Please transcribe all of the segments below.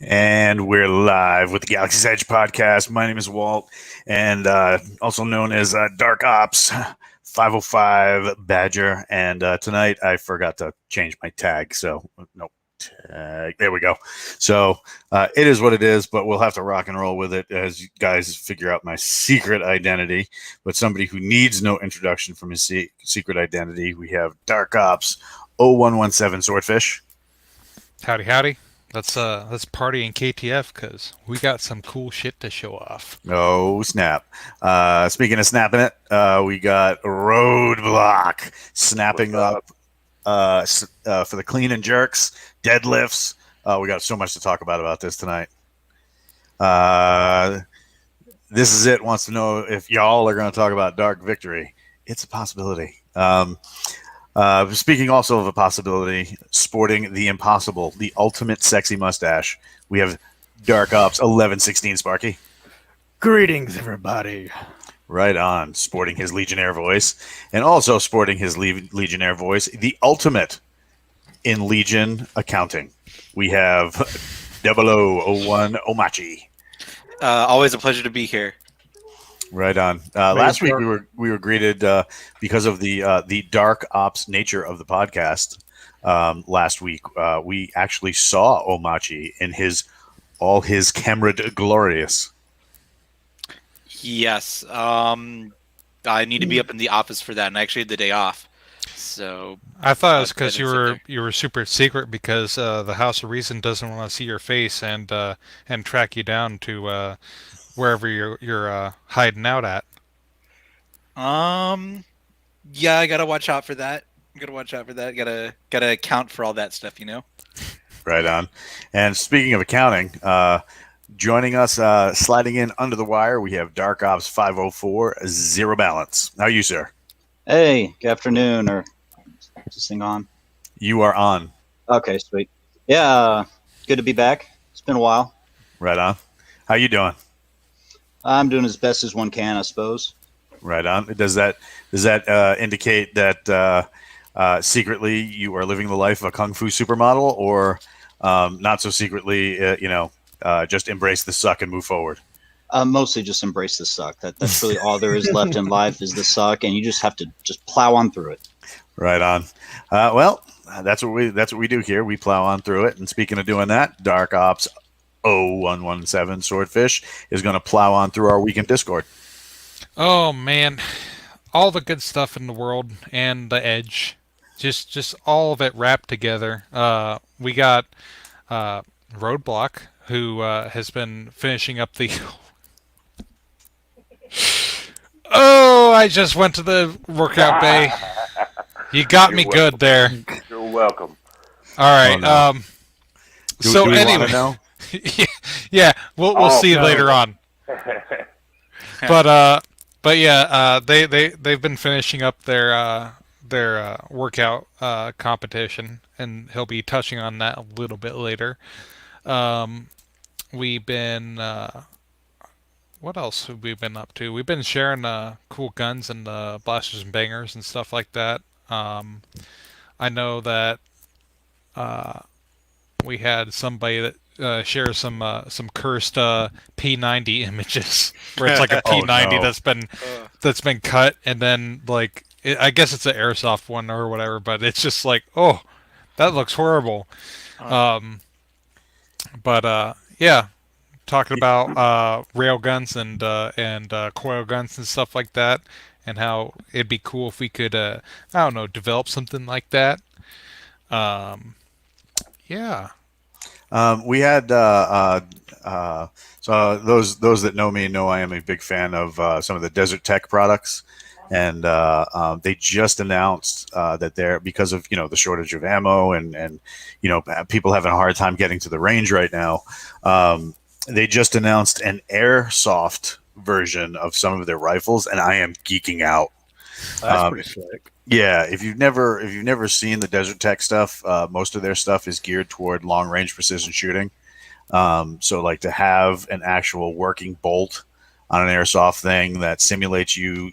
And we're live with the Galaxy's Edge podcast. My name is Walt, and also known as Dark Ops 505 Badger. And tonight I forgot to change my tag, so nope. There we go. So it is what it is, but we'll have to rock and roll with it as you guys figure out my secret identity. But somebody who needs no introduction from his secret identity, we have Dark Ops 0117 Swordfish. Howdy, howdy. Let's party in KTF because we got some cool shit to show off. Oh, snap. Speaking of snapping it, we got Roadblock snapping up for the clean and jerks, deadlifts. We got so much to talk about this tonight. This is it. Wants to know if y'all are going to talk about Dark Victory. It's a possibility. Speaking also of a possibility, sporting the impossible, the ultimate sexy mustache, we have Dark Ops 1116 Sparky. Greetings, everybody. Right on, sporting his Legionnaire voice, and also sporting his Legionnaire voice, the ultimate in Legion accounting. We have 0001 Omachi. Always a pleasure to be here. Right on. Last week we were greeted because of the dark ops nature of the podcast. Last week we actually saw Omachi in all his camera glorious. Yes. I need to be up in the office for that, and I actually had the day off. So I thought it was because you were super secret because the House of Reason doesn't want to see your face and track you down to wherever you're hiding out at. Yeah, I gotta watch out for that. Gotta account for all that stuff, you know. Right on. And speaking of accounting, joining us, sliding in under the wire, we have Dark Ops 504 Zero Balance. How are you, sir? Hey, good afternoon. Or is this thing on? You are on. Okay, sweet. Yeah, good to be back. It's been a while. Right on. How you doing? I'm doing as best as one can, I suppose. Right on. Does that indicate that secretly you are living the life of a kung fu supermodel, or not so secretly? Just embrace the suck and move forward. Mostly just embrace the suck. That's really all there is left in life is the suck, and you just have to just plow on through it. Right on. Well, that's what we do here. We plow on through it. And speaking of doing that, Dark Ops 0117 Swordfish is going to plow on through our weekend Discord. Oh man, all the good stuff in the world and the Edge, just all of it wrapped together. We got Roadblock, who has been finishing up the. Oh, I just went to the workout bay. You got me good there. You're welcome. All right. Oh, no. So do we anyway. want to know? Yeah, we'll see later on. But yeah, they've been finishing up their workout competition, and he'll be touching on that a little bit later. We've been what else have we been up to? We've been sharing cool guns and blasters and bangers and stuff like that. I know that we had somebody that shares some cursed P90 images where it's like a P90 that's been cut, and then I guess it's an airsoft one or whatever, but it's just like, oh, that looks horrible. Yeah, talking about rail guns and coil guns and stuff like that, and how it'd be cool if we could I don't know, develop something like that. Yeah. We had so those that know me know I am a big fan of some of the Desert Tech products, and they just announced that they're, because of the shortage of ammo and people having a hard time getting to the range right now. They just announced an airsoft version of some of their rifles, and I am geeking out. That's pretty slick. Yeah, if you've never seen the Desert Tech stuff, most of their stuff is geared toward long range precision shooting. So like to have an actual working bolt on an airsoft thing that simulates you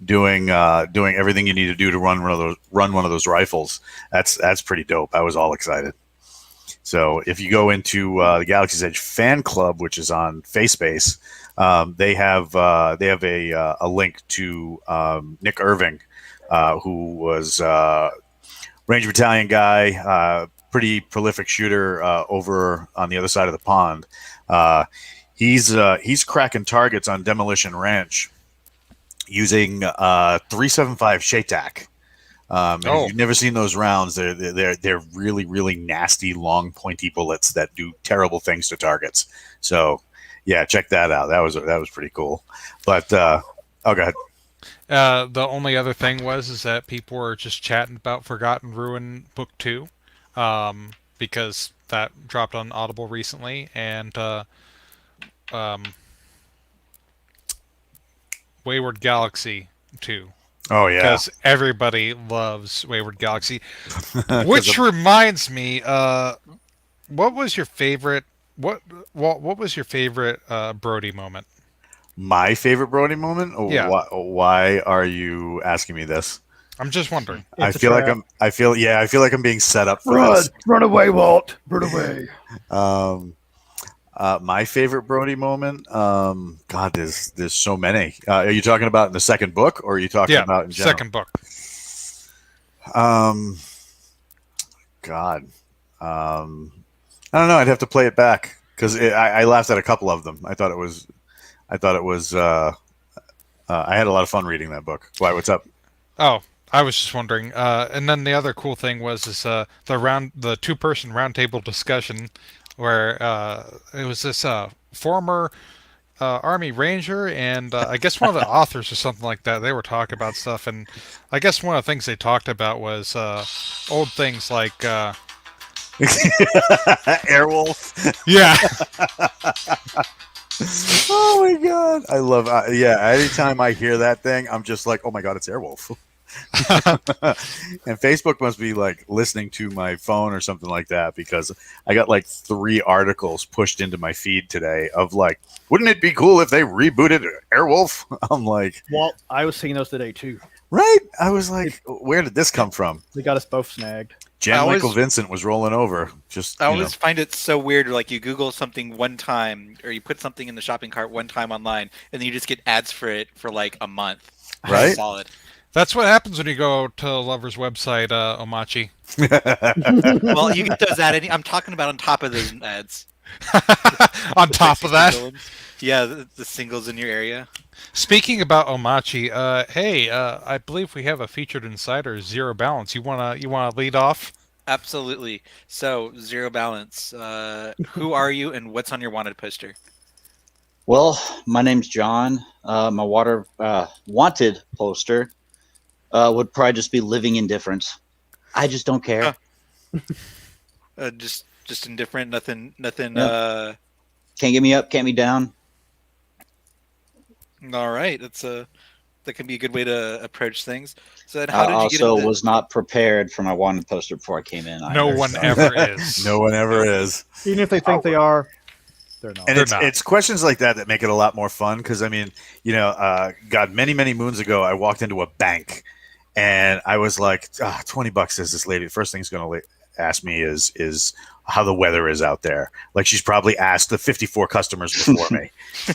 doing everything you need to do to run one of those rifles. That's pretty dope. I was all excited. So if you go into the Galaxy's Edge fan club, which is on FaceBase, they have a link to Nick Irving, who was Ranger Battalion guy, pretty prolific shooter over on the other side of the pond. He's cracking targets on Demolition Ranch using 375 Shatak. If you've never seen those rounds, they're really, really nasty, long, pointy bullets that do terrible things to targets. So, yeah, check that out. That was pretty cool. But go ahead. The only other thing is that people were just chatting about Forgotten Ruin Book 2, because that dropped on Audible recently, and Wayward Galaxy 2. Oh yeah, because everybody loves Wayward Galaxy. Which reminds me, what was your favorite? What was your favorite Brody moment? My favorite Brody moment? Yeah. Why are you asking me this? I'm just wondering. I feel like I'm being set up for this. Run away, Walt. Run away. My favorite Brody moment. God, there's so many. Are you talking about in the second book, or are you talking about in general? Second book? God, I don't know. I'd have to play it back because I laughed at a couple of them. I thought it was. I had a lot of fun reading that book. Why? What's up? Oh, I was just wondering. And then the other cool thing was the 2-person roundtable discussion, where it was this former Army Ranger and I guess one of the authors or something like that. They were talking about stuff, and I guess one of the things they talked about was old things like Airwolf. Yeah. Oh my god, I love. Anytime I hear that thing, I'm just like, oh my god, it's Airwolf. And Facebook must be like listening to my phone or something like that, because I got like 3 articles pushed into my feed today of like, wouldn't it be cool if they rebooted Airwolf? I'm like, Walt, I was seeing those today too. Right? I was like, where did this come from? They got us both snagged. Jan Michael Vincent was rolling over. I always find it so weird. Like you Google something one time, or you put something in the shopping cart one time online, and then you just get ads for it for like a month. Right? Solid. That's what happens when you go to Lover's website, Omachi. Well, you get those ads. I'm talking about on top of those ads. On top of that? Yeah, the singles in your area. Speaking about Omachi, hey, I believe we have a featured insider, Zero Balance. You wanna lead off? Absolutely. So, Zero Balance, who are you and what's on your wanted poster? Well, my name's John. My wanted poster would probably just be living indifference. I just don't care. Just indifferent. Nothing. Yep. Can't get me up, can't be down. All right, that can be a good way to approach things. So then, how did you get also into was not prepared for my wanted poster before I came in. No one ever is. No one ever is. Even if they think they are, they're not. And it's questions like that make it a lot more fun, because I mean, God, many moons ago, I walked into a bank, and I was like, $20 is this lady. The first thing she's going to ask me is how the weather is out there. Like, she's probably asked the 54 customers before me.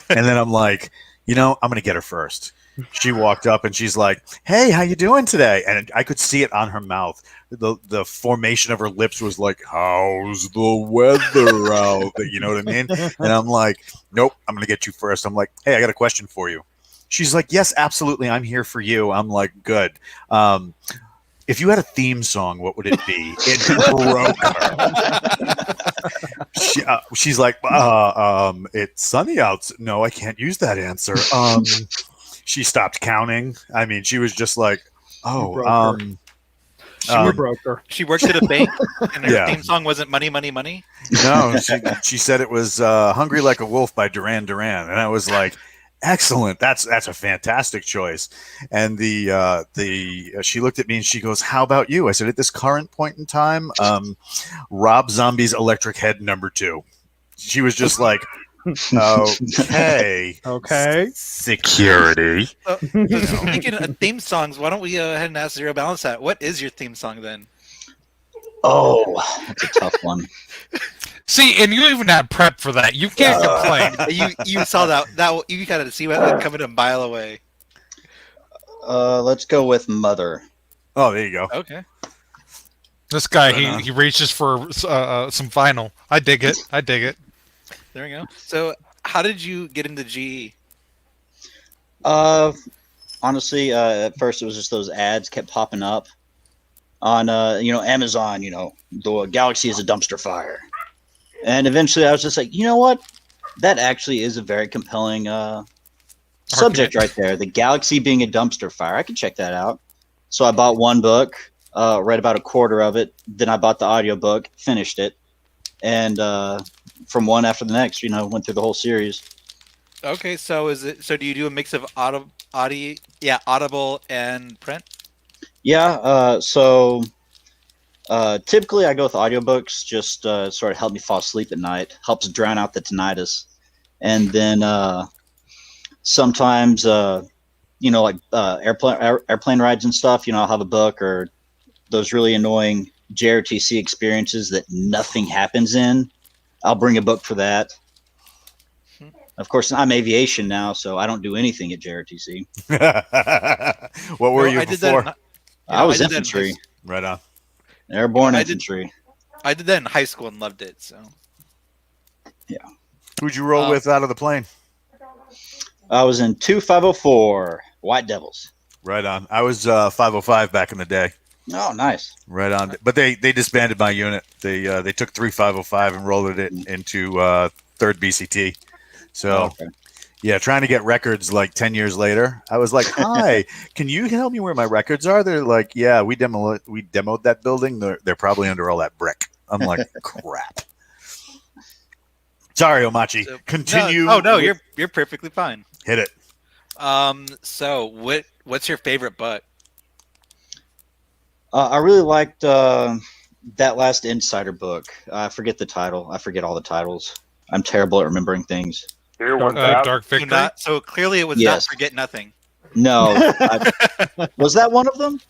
And then I'm like, I'm going to get her first. She walked up and she's like, hey, how you doing today? And I could see it on her mouth. The formation of her lips was like, how's the weather out? You know what I mean? And I'm like, nope, I'm going to get you first. I'm like, hey, I got a question for you. She's like, yes, absolutely. I'm here for you. I'm like, good. If you had a theme song, what would it be? It broke her. She's like, it's sunny out. No, I can't use that answer. She stopped counting. I mean, she was just like, She broke her. She worked at a bank, and her theme song wasn't "Money, Money, Money." No, she said it was "Hungry Like a Wolf" by Duran Duran, and I was like, excellent. That's a fantastic choice. And she looked at me and she goes, how about you? I said, at this current point in time, Rob Zombie's Electric Head #2. She was just like, okay. Security. Speaking of theme songs, why don't we head and ask Zero Balance that? What is your theme song then? Oh, that's a tough one. See, and you even had prep for that. You can't complain. You saw that you got to see that coming a mile away. Let's go with Mother. Oh, there you go. Okay. This guy, Right on. he reaches for some vinyl. I dig it. I dig it. There we go. So, how did you get into GE? Honestly, at first it was just those ads kept popping up on Amazon. The galaxy is a dumpster fire, and eventually I was just like, you know what? That actually is a very compelling subject right there. The galaxy being a dumpster fire. I could check that out. So I bought one book, read about a quarter of it. Then I bought the audiobook, finished it, and from one after the next, went through the whole series. Okay, so do you do a mix of audible and print? Yeah, so typically I go with audiobooks, just sort of help me fall asleep at night, helps drown out the tinnitus. And then sometimes, airplane rides and stuff, I'll have a book, or those really annoying JRTC experiences that nothing happens in. I'll bring a book for that. Of course, I'm aviation now, so I don't do anything at JRTC. What were you before? I was infantry. Right on. Airborne infantry. I did that in high school and loved it. So. Yeah. Who'd you roll with out of the plane? I was in 2504 White Devils. Right on. I was 505 back in the day. Oh, nice. Right on. But they disbanded my unit. They took 3505 and rolled it into 3rd BCT. So, yeah, trying to get records like 10 years later. I was like, hi, can you tell me where my records are? They're like, yeah, we demoed that building. They're probably under all that brick. I'm like, crap. Sorry, Omachi. Continue. No, you're perfectly fine. Hit it. So what's your favorite book? I really liked that last Insider book. I forget the title. I forget all the titles. I'm terrible at remembering things. Dark Victory. So clearly it was not Forget Nothing. No. Was that one of them?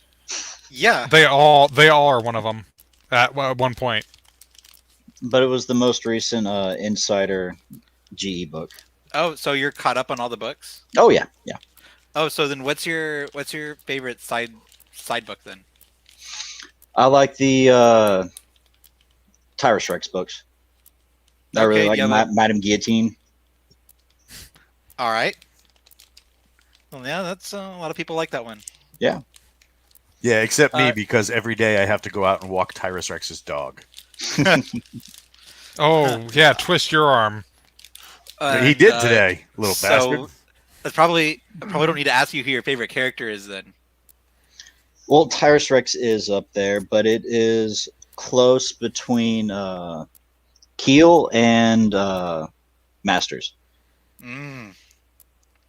Yeah. They all are one of them at one point. But it was the most recent Insider GE book. Oh, so you're caught up on all the books? Oh yeah. Oh, so then what's your favorite side book then? I like the Tyrus Rex books. I really like Madame Guillotine. All right. Well, yeah, that's a lot of people like that one. Yeah. Yeah, except me, because every day I have to go out and walk Tyrus Rex's dog. Oh, yeah, twist your arm. He did today, little bastard. I probably don't need to ask you who your favorite character is then. Well, Tyrus Rex is up there, but it is close between Keel and Masters. Mm.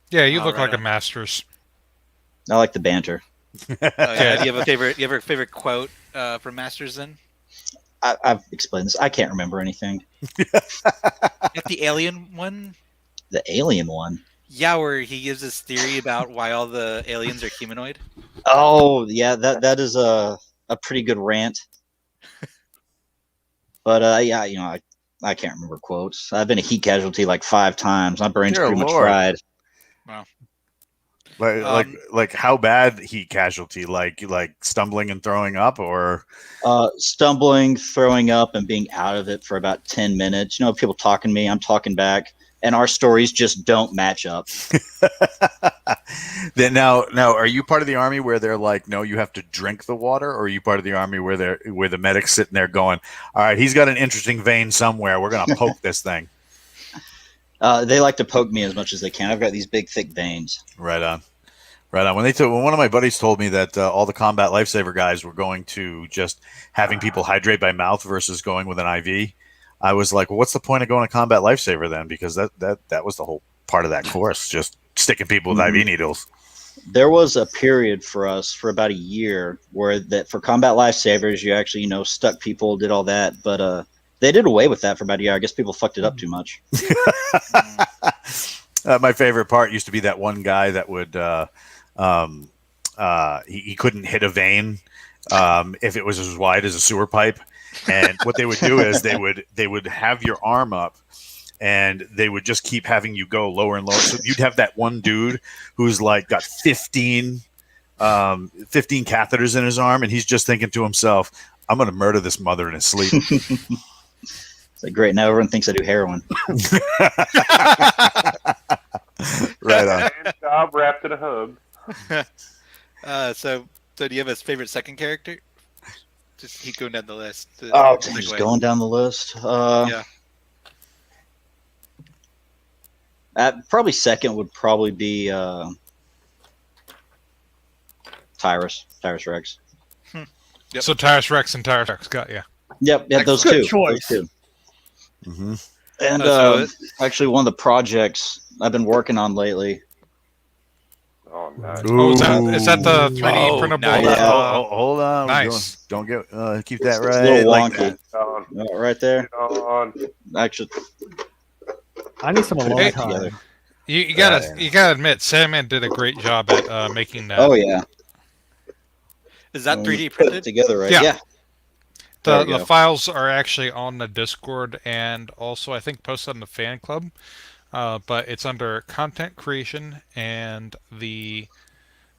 Yeah, you look like a Masters. I like the banter. Yeah. Do you have a favorite quote from Masters then? I've explained this. I can't remember anything. Like the alien one? The alien one? Yeah, where he gives this theory about why all the aliens are humanoid. Oh, yeah, that is a pretty good rant. But yeah, I can't remember quotes. I've been a heat casualty like 5 times. My brain's pretty much fried. Wow. Like how bad heat casualty? Like stumbling and throwing up, or stumbling, throwing up, and being out of it for about 10 minutes. People talking to me, I'm talking back, and our stories just don't match up. Then now, are you part of the army where they're like, no, you have to drink the water, or are you part of the army where the medic's sitting there going, all right, he's got an interesting vein somewhere, we're gonna poke this thing? They like to poke me as much as they can. I've got these big, thick veins. Right on. When one of my buddies told me that all the combat lifesaver guys were going to just having people hydrate by mouth versus going with an IV, I was like, well, what's the point of going to combat lifesaver then? Because that was the whole part of that course, just sticking people with IV needles. There was a period for us for about a year where that for combat lifesavers, you actually, stuck people, did all that. But they did away with that for about a year. I guess people fucked it up too much. My favorite part used to be that one guy that would he couldn't hit a vein if it was as wide as a sewer pipe, And what they would do is they would have your arm up, and they would just keep having you go lower and lower. So you'd have that one dude who's like got 15 catheters in his arm, and he's just thinking to himself, I'm going to murder this mother in his sleep. It's like, great, now everyone thinks I do heroin. Right on. And job wrapped in a hug. So do you have a favorite second character? Just keep going down the list. Oh, just going down the list. Yeah. Probably second would probably be Tyrus Rex. Yep. So Tyrus Rex and Tyrus Rex got you. Yep, those Good two. choice. Those two. Mm-hmm. And So actually, one of the projects I've been working on lately. Oh, nice. Oh, is that the 3D Oh, printable? nice. Yeah. Hold on. Nice. Don't get keep that It's right. a little like wonky. that. Right there. On. Actually, I need some alone Hey. time. together. You gotta admit, Sandman did a great job at making that. Oh yeah. Is that When we 3D put it printed? together, right? Yeah. Yeah. There we The go. files are actually on the Discord and also I think posted on the fan club. But it's under content creation and the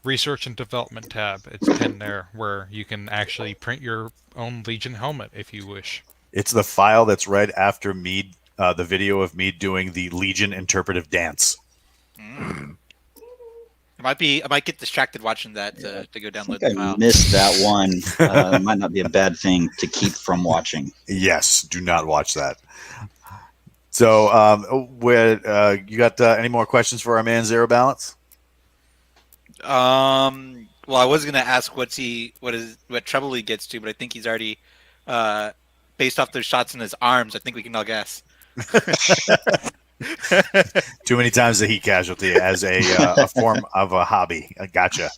research and development tab. It's pinned there where you can actually print your own Legion helmet if you wish. It's the file that's right after me, the video of me doing the Legion interpretive dance. I might get distracted watching that to go I download think the I file. missed that one. It might not be a bad thing to keep from watching. Yes, do not watch that. So, you got any more questions for our man Zero Balance? Well, I was gonna ask what trouble he gets to, but I think he's already based off those shots in his arms. I think we can all guess. Too many times the heat casualty as a form of a hobby. Gotcha.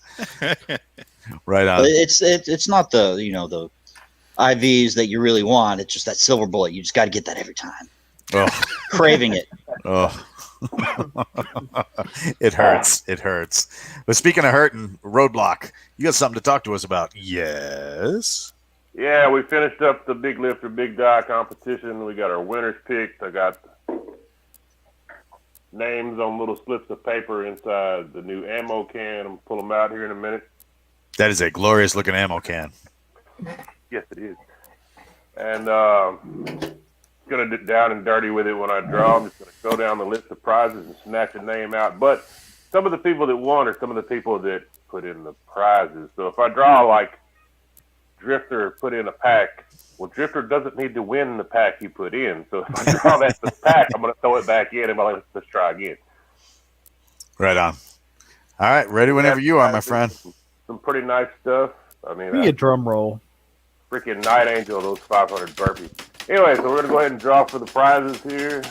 Right on. But it's not the the IVs that you really want. It's just that silver bullet. You just got to get that every time. Oh, Craving it. oh. It hurts. It hurts. But speaking of hurting, Roadblock, you got something to talk to us about? Yes. Yeah, we finished up the Big Lifter, Big Die competition. We got our winners picked. I got names on little slips of paper inside the new ammo can. I'm pull them out here in a minute. That is a glorious looking ammo can. Yes, it is. And going to get down and dirty with it when I draw. I'm just going to go down the list of prizes and snatch a name out. But some of the people that won are some of the people that put in the prizes. So if I draw like Drifter put in a pack, well, Drifter doesn't need to win the pack he put in. So if I draw that the pack, I'm going to throw it back in and let's try again. Right on. All right, ready whenever you are, my friend. Some pretty nice stuff. I mean, Give me a drum roll. freaking Night Angel, those 500 burpees. Anyway, so we're going to go ahead and draw for the prizes here.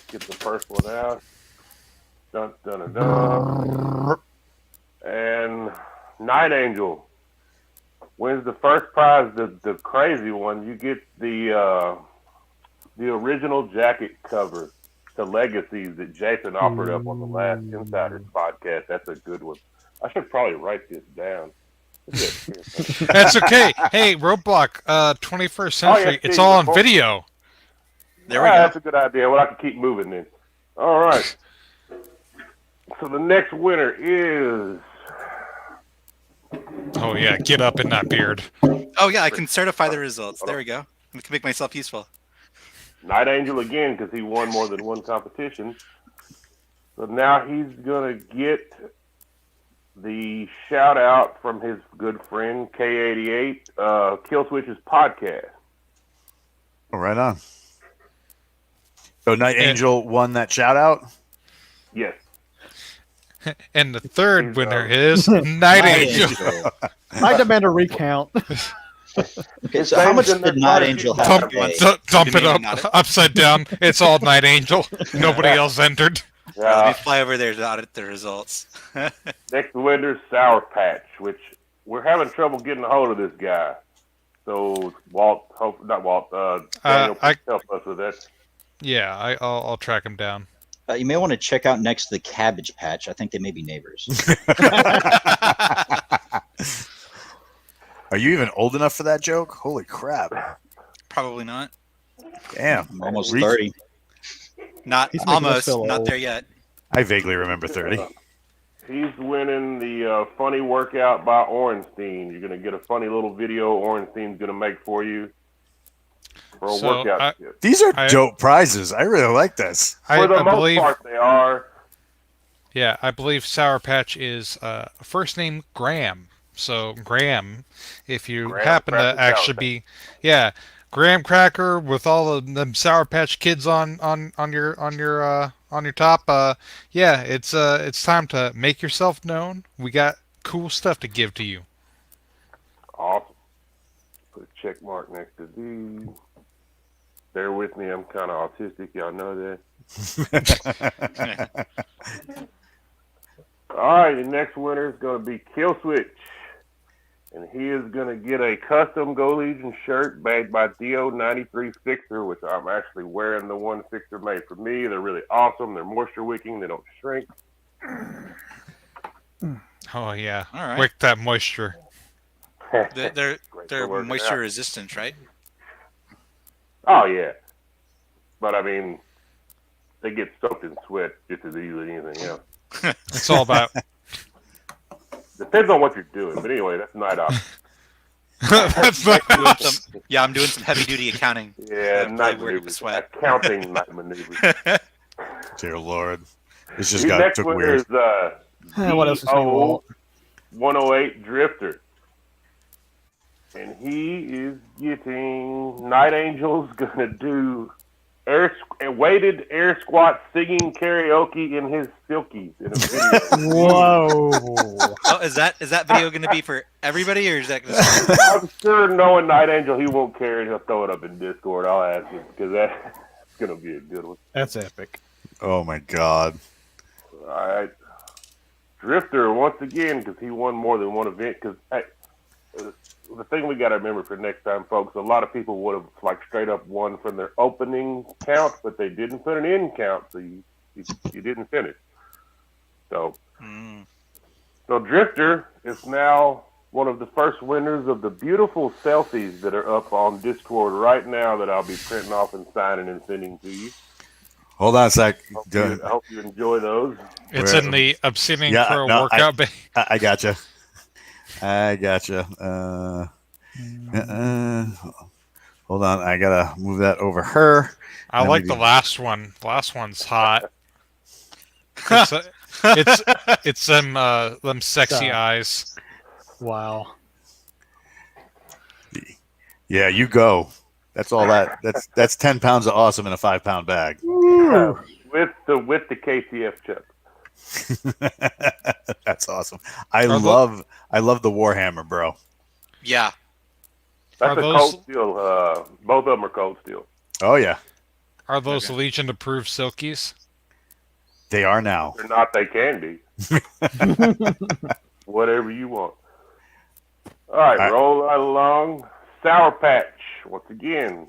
Get the first one out. Dun, dun, dun, dun. And Night Angel wins the first prize, the crazy one. You get the original jacket cover to Legacies that Jason offered up on the last Insiders podcast. That's a good one. I should probably write this down. That's okay. Hey, Roadblock, 21st century. yeah, It's all on Steve, video. There we go. That's a good idea. Well, I can keep moving then. All right. So the next winner is... Oh yeah, get up in that beard. Oh yeah, I can certify the results. There we go. I can make myself useful. Night Angel again because he won more than one competition. So now he's going to get the shout out from his good friend K88, Kill Switch's podcast. Oh, right on. So Night Angel won that shout out? Yes. And the third winner is Night Angel. I demand a recount. Okay, so how much did Night Angel have to pay? Dump it You up mean not it? upside down. It's all Night Angel. Nobody else entered. Let me fly over there to audit the results. Next winner's Sour Patch, which we're having trouble getting a hold of this guy. So Daniel, please help us with that. Yeah, I'll track him down. You may want to check out next to the Cabbage Patch. I think they may be neighbors. Are you even old enough for that joke? Holy crap. Probably not. Damn. I'm almost Reach- 30. Not He's making us almost. feel Not old. there yet. I vaguely remember 30. He's winning the funny workout by Ornstein. You're gonna get a funny little video Ornstein's gonna make for you for a So, workout tip. These are I- dope prizes. I really like this. For the I most believe, part, they are. yeah, I believe Sour Patch is first name Graham. So Graham, if you Graham happen to Cracker actually Sour be, yeah, Graham Cracker with all of them Sour Patch Kids on your top. Yeah, it's time to make yourself known. We got cool stuff to give to you. Awesome. Put a check mark next to these. Bear with me, I'm kind of autistic. Y'all know that. All right, the next winner is going to be Kill Switch. And he is going to get a custom Go Legion shirt made by Dio93 Fixer, which I'm actually wearing the one Fixer made for me. They're really awesome. They're moisture wicking. They don't shrink. Oh yeah, All right. wick that moisture. They're Great they're for working moisture out. resistant, right? Oh, yeah. But, I mean, they get soaked in sweat just as easily as anything else. It's all about. Depends on what you're doing. But anyway, that's night ops. That's not. I'm doing some heavy duty accounting. Yeah, Really night worried maneuvers. about sweat. Accounting night maneuvers. Dear Lord. This just The got next took one weird. is What else is he, Walt? 108 Drifter. And he is getting Night Angel's gonna do weighted air squat singing karaoke in his silkies in a video. Whoa. Oh, is that video going to be for everybody, or is that going to? I'm sure knowing Night Angel, he won't care it. He'll throw it up in Discord. I'll ask him because that's gonna be a good one. That's epic. Oh my God. All right, Drifter once again because he won more than one event. Because hey, the thing we got to remember for next time, folks, a lot of people would have like straight up won from their opening count, but they didn't put an end count, so you didn't finish. So Drifter is now one of the first winners of the beautiful selfies that are up on Discord right now that I'll be printing off and signing and sending to you. Hold on a sec. I hope you enjoy those. It's Where- in the obscenity Yeah, for a no, workout. I gotcha. Hold on. I gotta move that over her. I Then like we the do- last one. The last one's hot. It's them sexy Stop. eyes. Wow. Yeah, you go. That's all that. That's 10 pounds of awesome in a 5-pound bag. With the KTF chip. That's awesome. I Are love the Warhammer, bro. Yeah. That's Are a those- cold steel. Both of them are cold steel. Oh yeah, Are those Okay. Legion approved silkies? they are now. They're not. They can be. Whatever you want. All right, All right. roll right along. Sour Patch. Once again,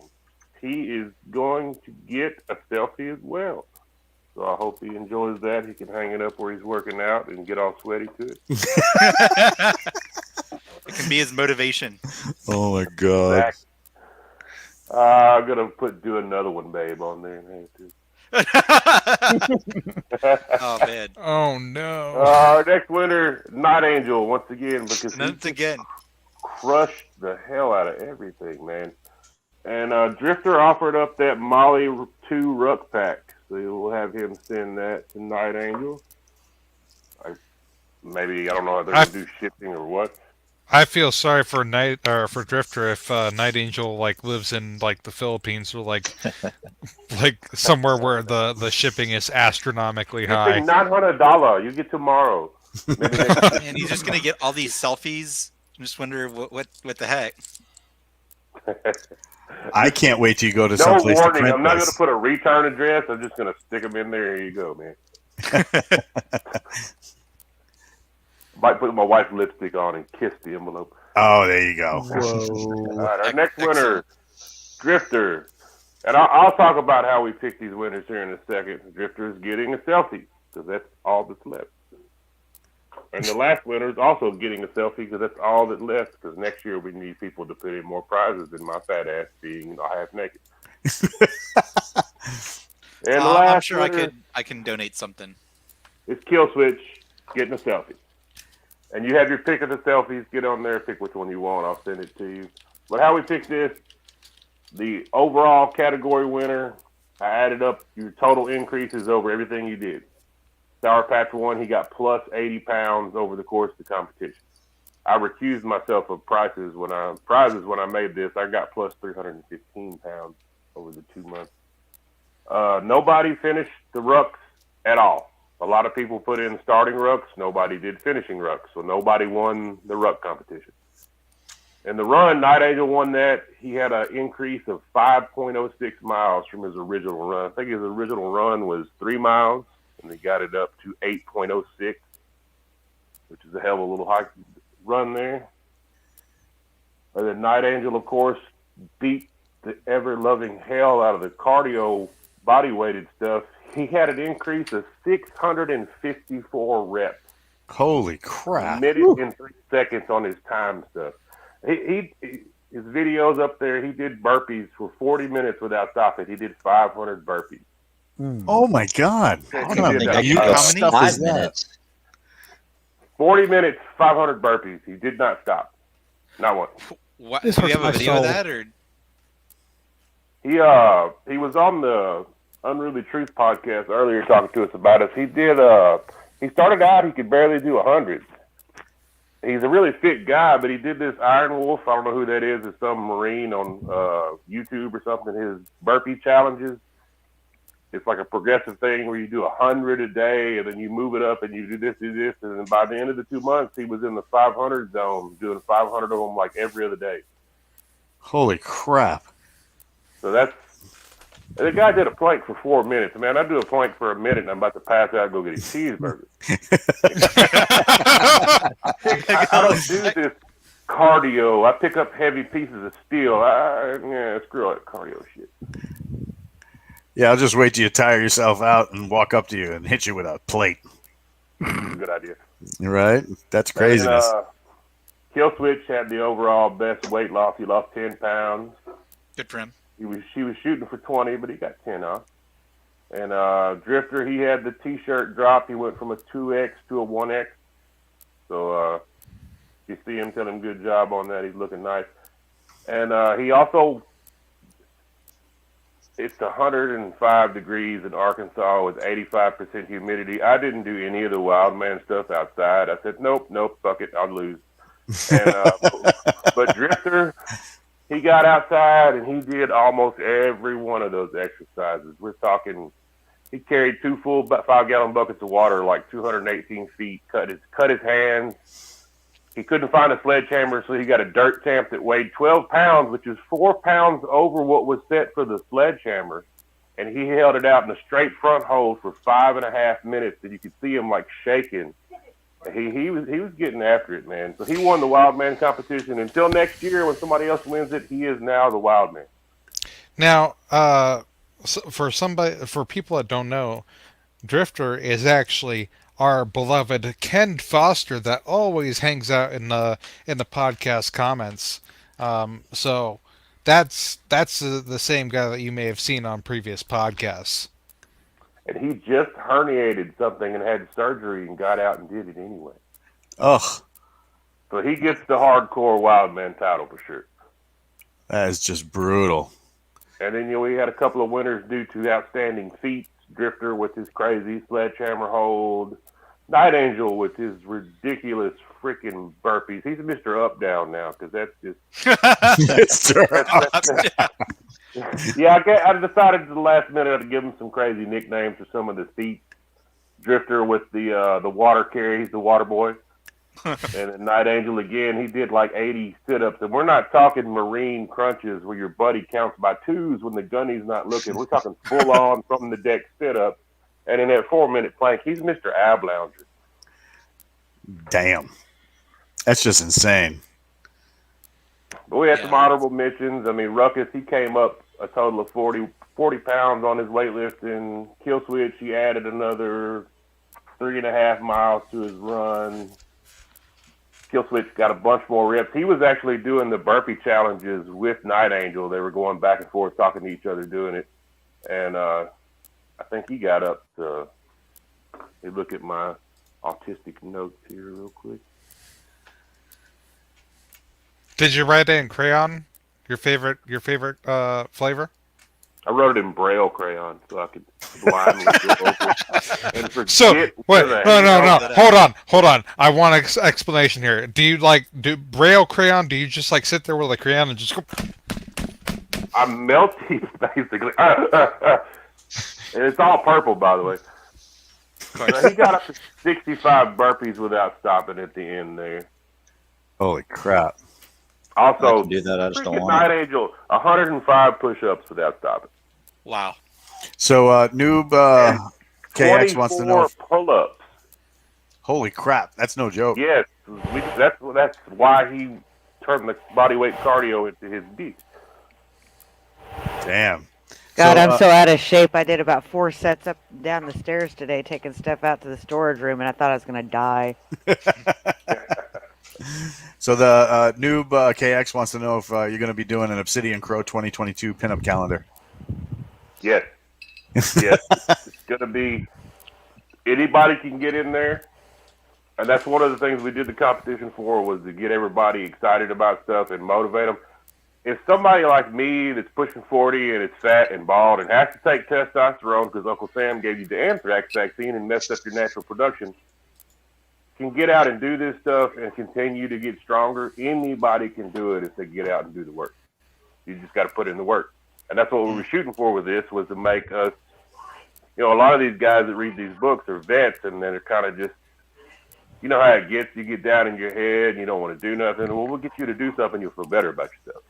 he is going to get a selfie as well. So I hope he enjoys that. He can hang it up where he's working out and get all sweaty to it. It can be his motivation. Oh my God. Exactly. I'm gonna do another one, babe, on there. Oh man. Oh no! Our next winner, Night Angel, once again, because he Once again. crushed the hell out of everything, man. And Drifter offered up that Molly 2 Ruck Pack, so we'll have him send that to Night Angel. I don't know if they're gonna do shipping or what. I feel sorry for for Drifter if Night Angel like lives in like the Philippines or like somewhere where the shipping is astronomically high. $900. You get tomorrow. Maybe next And he's just gonna get all these selfies. I just wonder what the heck. I can't wait till you go to No someplace to warning. print I'm not this. gonna put a return address. I'm just gonna stick them in there. Here you go, man. Might put my wife's lipstick on and kiss the envelope. Oh, there you go. All Whoa. right, our next winner, Drifter. And I'll talk about how we pick these winners here in a second. Drifter is getting a selfie, because that's all that's left. And the last winner is also getting a selfie because that's all that left. Because next year we need people to put in more prizes than my fat ass being half naked. And the last I'm sure winner I can donate something. is Kill Switch getting a selfie. And you have your pick of the selfies. Get on there, pick which one you want. I'll send it to you. But how we pick this, the overall category winner, I added up your total increases over everything you did. Sour Patch won. He got plus 80 pounds over the course of the competition. I recused myself of prizes when I made this. I got plus 315 pounds over the 2 months. Nobody finished the rucks at all. A lot of people put in starting rucks. Nobody did finishing rucks. So nobody won the ruck competition. In the run, Night Angel won that. He had an increase of 5.06 miles from his original run. I think his original run was 3 miles, and he got it up to 8.06, which is a hell of a little hike run there. And then Night Angel, of course, beat the ever-loving hell out of the cardio body-weighted stuff. He had an increase of 654 reps. Holy crap. A minute and 3 seconds on his time stuff. His video's up there. He did burpees for 40 minutes without stopping. He did 500 burpees. Oh my God. I I don't think I You- can go how many? 5 is that? minutes. 40 minutes, 500 burpees. He did not stop. Not one. What, This do you hurts have a my video soul. of that, or He was on the Unruly Truth podcast earlier talking to us about us. He started out, he could barely do 100. He's a really fit guy, but he did this Iron Wolf. I don't know who that is. It's some Marine on YouTube or something. His burpee challenges. It's like a progressive thing where you do 100 a day, and then you move it up, and you do this, and then by the end of the 2 months, he was in the 500 zone, doing 500 of them like every other day. Holy crap. So the guy did a plank for 4 minutes. Man, I do a plank for a minute, and I'm about to pass out and go get a cheeseburger. I don't do this cardio. I pick up heavy pieces of steel. Screw that cardio shit. Yeah, I'll just wait till you tire yourself out and walk up to you and hit you with a plate. Good idea. Right? That's craziness. And, Kill Switch had the overall best weight loss. He lost 10 pounds. good for him? She was shooting for 20, but he got 10 off. And Drifter, he had the T-shirt drop. He went from a 2X to a 1X. So you see him, tell him good job on that. He's looking nice. And he also, it's 105 degrees in Arkansas with 85% humidity. I didn't do any of the wild man stuff outside. I said, nope, fuck it, I'll lose. And, but Drifter, he got outside and he did almost every one of those exercises. We're talking, he carried 2 full 5-gallon buckets of water, like 218 feet, cut his hands. He couldn't find a sledgehammer, so he got a dirt tamp that weighed 12 pounds, which is 4 pounds over what was set for the sledgehammer. And he held it out in a straight front hold for 5.5 minutes, and you could see him like shaking. He was getting after it, man. So he won the wild man competition. Until next year, when somebody else wins it, he is now the wild man. Now, for people that don't know, Drifter is actually our beloved Ken Foster that always hangs out in the podcast comments. So that's the same guy that you may have seen on previous podcasts. And he just herniated something and had surgery and got out and did it anyway. Ugh, So he gets the hardcore wild man title for sure. that is just brutal. And then we had a couple of winners due to outstanding feats. Drifter with his crazy sledgehammer hold. Night Angel with his ridiculous freaking burpees. He's Mr. Up Down now because that's just. Yeah, I decided at the last minute to give him some crazy nicknames for some of the feats. Drifter with the water carry, he's the water boy. And Night Angel again, he did like 80 sit-ups. And we're not talking marine crunches where your buddy counts by 2s when the gunny's not looking. We're talking full-on from the deck sit-up. And in that 4-minute plank, he's Mr. Ab Lounger. Damn. That's just insane. But we had some honorable mentions. I mean, Ruckus, he came up a total of 40 pounds on his weightlifting. Kill Switch, he added another 3.5 miles to his run. Kill Switch got a bunch more reps. He was actually doing the burpee challenges with Night Angel. They were going back and forth, talking to each other, doing it. And I think he got up to. Let me look at my autistic notes here real quick. Did you write it in crayon? Your favorite flavor? I wrote it in Braille crayon so I could blindly go over and forget. So wait, no. Hold on. I want an explanation here. Do you do Braille crayon? Do you just sit there with a crayon and just go? I'm melting basically, and it's all purple, by the way. So he got up to 65 burpees without stopping at the end there. Holy crap! Also, I can do that. I just don't freaking want Night Angel, 105 push-ups without stopping. Wow. So Noob KX wants to know. 24 pull-ups. Holy crap! That's no joke. Yes, that's why he turned the bodyweight cardio into his beat. Damn. God, So, I'm so out of shape. I did about 4 sets up down the stairs today, taking stuff out to the storage room, and I thought I was going to die. So the Noob KX wants to know if you're going to be doing an Obsidian Crow 2022 pinup calendar. Yes. Yes. It's going to be anybody can get in there. And that's one of the things we did the competition for, was to get everybody excited about stuff and motivate them. If somebody like me that's pushing 40 and is fat and bald and has to take testosterone because Uncle Sam gave you the anthrax vaccine and messed up your natural production, can get out and do this stuff and continue to get stronger, anybody can do it if they get out and do the work. You just got to put in the work. And that's what we were shooting for with this, was to make us, a lot of these guys that read these books are vets, and then they're kind of just, you know how it gets, you get down in your head and you don't want to do nothing. Well, we'll get you to do something, you'll feel better about yourself.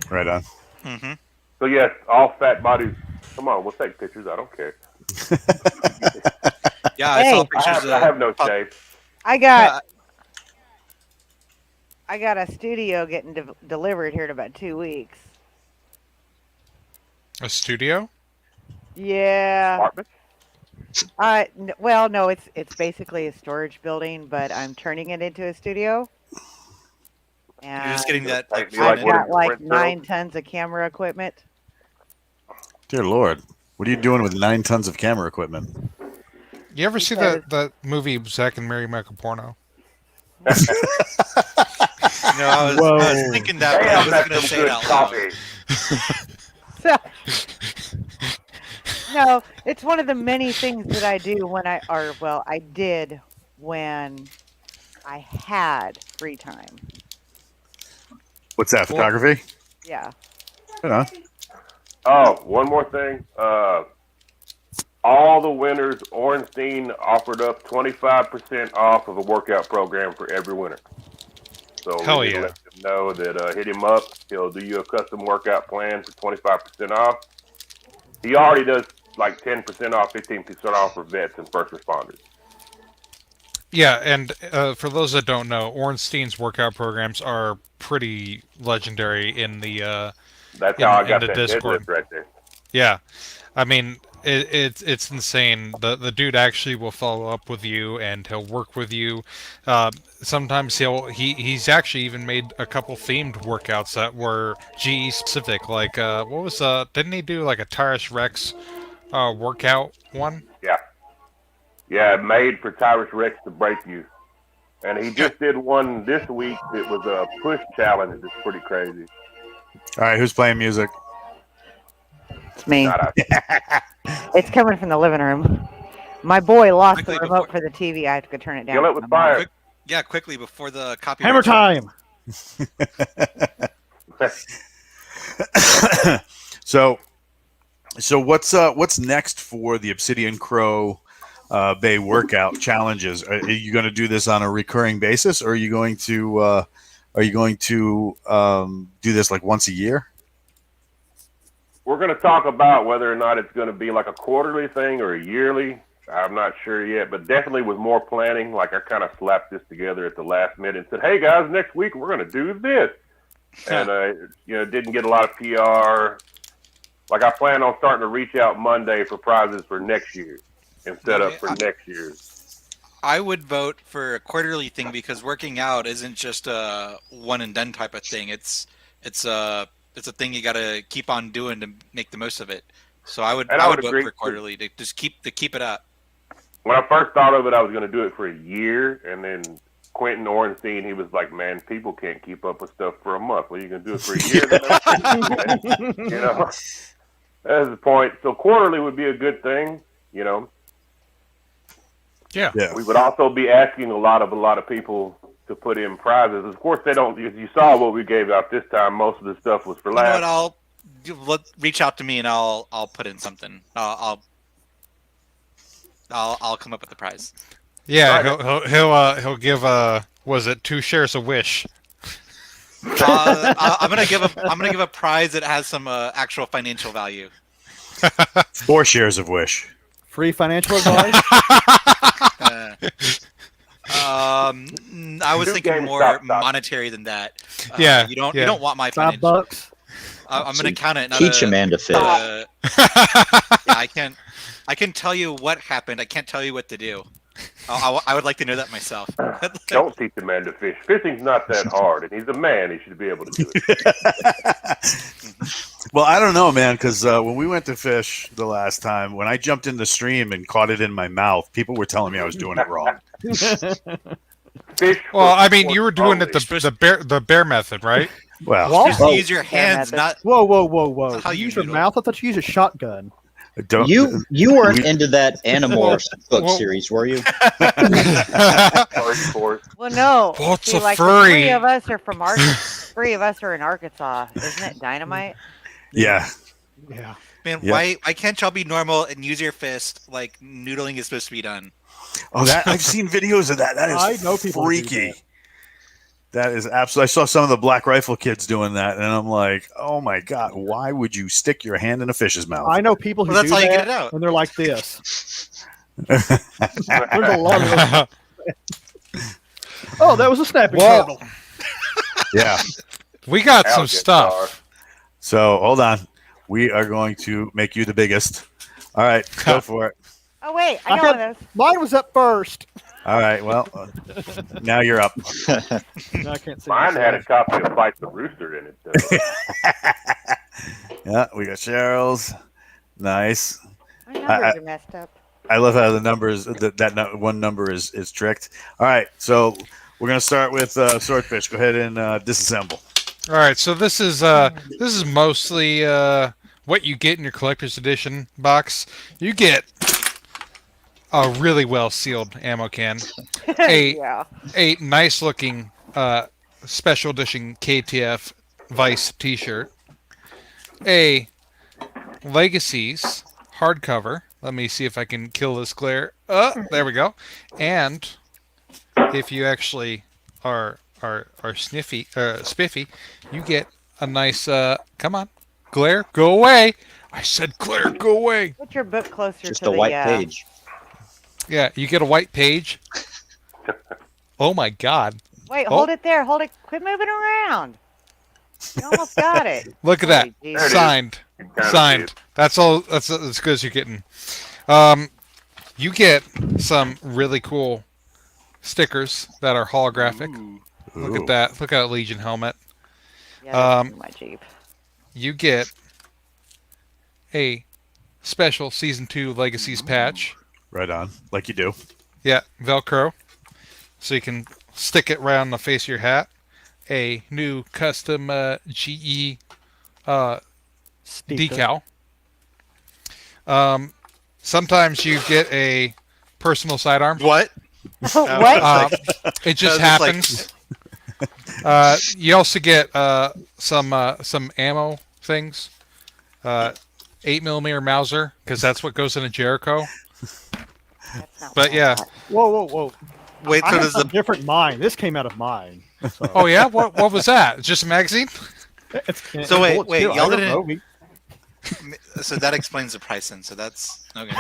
Right on. Mm-hmm. So yes, all fat bodies, come on, we'll take pictures, I don't care. Yeah, I Hey. saw pictures I have no shame. I got a studio getting delivered here in about 2 weeks. A studio? Yeah. Apartment? Well, no, it's basically a storage building, but I'm turning it into a studio. And You're just getting that. Like, I've what got is like rent 9 tons of camera equipment. Dear Lord, what are you doing with 9 tons of camera equipment? You ever see that movie Zack and Mary Make a Porno? I was Whoa. thinking that, but I Damn, was that's going to some say it good out loud. coffee. No, it's one of the many things that I do I did when I had free time. What's that? Photography? Yeah. Huh? Oh, one more thing. All the winners, Ornstein offered up 25% off of a workout program for every winner. So Hell we need to yeah. let them know that hit him up. He'll do you a custom workout plan for 25% off. He already does like 10% off, 15% off for vets and first responders. Yeah, and for those that don't know, Ornstein's workout programs are pretty legendary in the That's In- how I in got the that Discord. deadlift right there. yeah. I mean, it's insane. The dude actually will follow up with you and he'll work with you. Sometimes he's actually even made a couple themed workouts that were GE specific. Like didn't he do like a Tyrus Rex workout one? Yeah, made for Tyrus Rex to break you. And he just did one this week that was a push challenge that's pretty crazy. All right, who's playing music? It's me. Not a- It's coming from the living room. My boy lost the Quickly remote before- for the TV. I have to go turn it down. Kill it with fire. Yeah, quickly before the copy. Hammer time. So what's next for the Obsidian Crow Bay workout challenges? Are you going to do this on a recurring basis, or are you going to do this like once a year? We're going to talk about whether or not it's going to be like a quarterly thing or a yearly. I'm not sure yet, but definitely with more planning. Like I kind of slapped this together at the last minute and said, "Hey guys, next week we're going to do this," and didn't get a lot of PR. Like I plan on starting to reach out Monday for prizes for next year and set up for next year. I would vote for a quarterly thing because working out isn't just a one and done type of thing. It's a thing you got to keep on doing to make the most of it. So I would vote agree, for quarterly to just keep it up. When I first thought of it, I was going to do it for a year, and then Quentin Ornstein, he was like, "Man, people can't keep up with stuff for a month. Well, you can do it for a year." You know, that's the point. So quarterly would be a good thing. You know. Yeah. We would also be asking a lot of people to put in prizes. Of course, they don't. You saw what we gave out this time. Most of the stuff was for You know laughs. what? Reach out to me and I'll put in something. I'll come up with the prize. Yeah, he'll give was it 2 shares of Wish? I'm gonna give a prize that has some actual financial value. 4 shares of Wish. Free financial advice. I was thinking GameStop more stock. monetary than that. Yeah, you don't yeah. want my $5. financial. I'm gonna count it. Not Teach Amanda Fish. yeah, I can tell you what happened. I can't tell you what to do. I would like to know that myself. Don't teach a man to fish. Fishing's not that hard, and he's a man. He should be able to do it. Well, I don't know, man, because when we went to fish the last time, when I jumped in the stream and caught it in my mouth, people were telling me I was doing it wrong. Fish. Well, for I mean, you were sport doing only. it the bear method, right? Well, Well, Just use your hands, not Whoa! How you Use your noodle. mouth? I thought you used a shotgun. don't You weren't into that Animorphs book well- series, were you? Sorry, sport. Well, no. What's See, a like furry? The 3 of us are from Three of us are in Arkansas, isn't it? Dynamite. Yeah. Yeah. man. Yep. Why can't y'all be normal and use your fist like noodling is supposed to be done? Oh, that I've seen videos of that. That is I know people who do freaky. That is absolutely. I saw some of the Black Rifle kids doing that, and I'm like, oh my god, why would you stick your hand in a fish's mouth? I know people who Well, that's do how you that, get it out. and they're like this. There's a lot of those. Oh, that was a snapping Well- turtle. Yeah. We got some Alligator. stuff. So hold on. We are going to make you the biggest. All right, go for it. Oh wait, I I know had- this. Mine was up first. All right. Well, now you're up. No, I can't see. Mine this. had a copy of Fight the Rooster in it, though. Yeah, we got Cheryl's. Nice. My numbers are messed up. I love how the numbers one number is tricked. All right, so we're gonna start with Swordfish. Go ahead and disassemble. All right, so this is mostly what you get in your collector's edition box. You get a really well sealed ammo can, Yeah. a nice looking special edition KTF Vice T-shirt, a Legacies hardcover. Let me see if I can kill this glare. There we go. And if you actually are spiffy, you get a nice come on, glare, go away. I said glare, go away. Put your book closer Just to a the white page. Yeah, you get a white page. Oh my god. Wait, Oh. hold it there. Hold it. Quit moving around. You almost got it. Look at that. Holy jeez. There it is. Signed. It kinda Signed. is. That's all. That's as good as you're getting. You get some really cool stickers that are holographic. Look at that. Look at that Legion helmet. Yeah, that's Um, my Jeep. You get a special Season 2 Legacies patch. Right on, like you do. Yeah, Velcro. So you can stick it right on the face of your hat. A new custom GE Sticker. decal. Sometimes you get a personal sidearm. What? What? It just I was happens. You also get some ammo things. 8mm Mauser, because that's what goes in a Jericho. That's not But what I yeah. thought. Whoa! Wait, I so have does a the different mine. This came out of mine. So. Oh yeah, what was that? Just a magazine? It's- So wait, bullets, too. I y'all don't didn't- know. We- so that explains the pricing. So that's okay.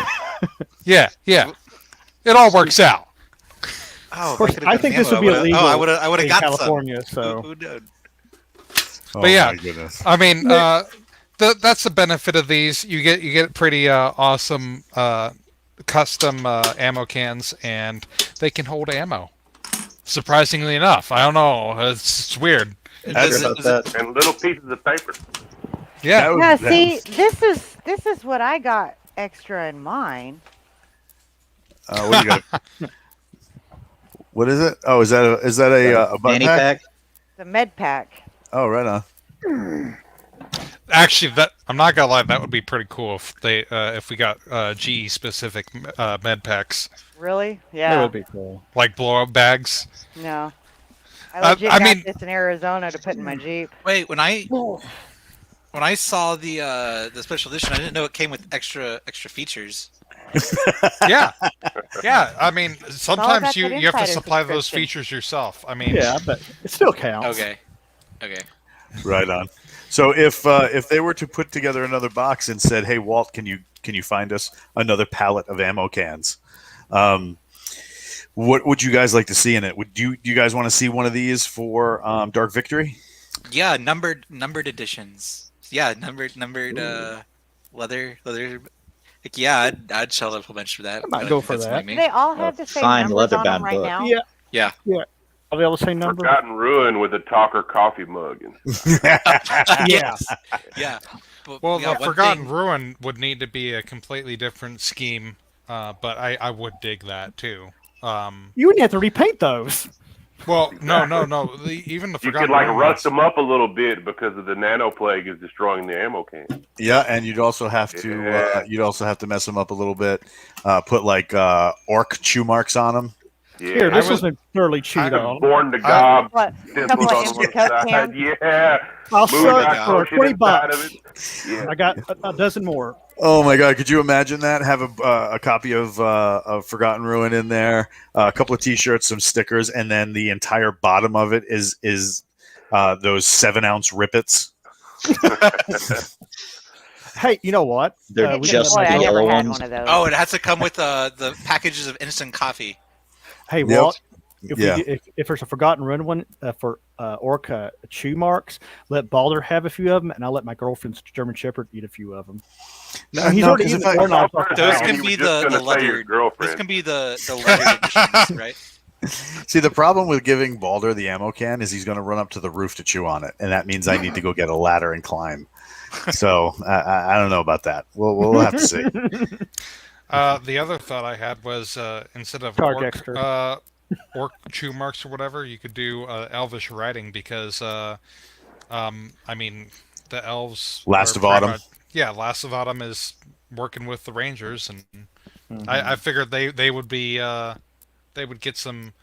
Yeah. It all works out. Oh, Of course, I think this would be illegal I would have in got California. some. So Who knows? Oh But yeah. my goodness. I mean, that's the benefit of these. You get pretty awesome custom ammo cans, and they can hold ammo. Surprisingly enough, I don't know. It's weird. Does it- about does it- that. And little pieces of paper. Yeah. Yeah, see, this is what I got extra in mine. What do you got? What is it? Oh, is that a button Fanny pack? pack. The med pack. Oh, right on. Actually, that I'm not gonna lie, that would be pretty cool if we got GE specific med packs, Really? That Yeah. would be cool. like blow up bags. No. I legit I got mean- this in Arizona to put in my Jeep. Wait, when I saw the special edition, I didn't know it came with extra features. Yeah, yeah. I mean, sometimes got you that have to insider supply those subscription. features yourself. I mean, Yeah, but it still counts. Okay. Right on. So if they were to put together another box and said, "Hey, Walt, can you find us another pallet of ammo cans?" What would you guys like to see in it? Do you guys want to see one of these for Dark Victory? Yeah, numbered editions. Yeah, numbered leather. Like, yeah, I'd shell up a bunch for that. I might Gotta go for convince that. me. Do they all have the same Fine numbers on them leather-bound right book. now? Yeah. Yeah. Are they all the same number? Forgotten Ruin with a Talker coffee mug. Yeah. Yeah. But, well, yeah, the one Forgotten thing- Ruin would need to be a completely different scheme, but I would dig that too. You wouldn't have to repaint those. Well, no. Even the You Forgotten could like Ruin rust ones- them up a little bit because of the nano plague is destroying the ammo can. Yeah, and you'd also have to mess them up a little bit. Put like orc chew marks on them. Yeah, Here, this I was- wasn't thoroughly chewed I'm on. born to gob. What? Stencils Couple on of one empty Coke side. cans? Yeah. I'll sell it Moondog for ocean 20 inside bucks. of it. Yeah. I got a dozen more. Oh my God! Could you imagine that? Have a copy of Forgotten Ruin in there, a couple of T-shirts, some stickers, and then the entire bottom of it is those 7-ounce rippets. Hey, you know what? They're we just Boy, got I the never yellow had ones. one of those. Oh, it has to come with the packages of instant coffee. Hey, Yep. Walt. If, Yeah. if there's a Forgotten Ruin one for Orca chew marks, let Balder have a few of them, and I'll let my girlfriend's German Shepherd eat a few of them. No, he's no, already 'cause eaten if I- doorknobs Those off the Those house. can You be were just the gonna say your leather. girlfriend. This can be the leather editions, right? See, the problem with giving Balder the ammo can is he's going to run up to the roof to chew on it, and that means I need to go get a ladder and climb. So I don't know about that. We'll have to see. The other thought I had was instead of Charge orc, extra. orc chew marks or whatever, you could do Elvish writing because, I mean, the elves. Last are of pretty Autumn. Yeah, Last of Autumn is working with the Rangers, and Mhm. I figured they would be they would get some,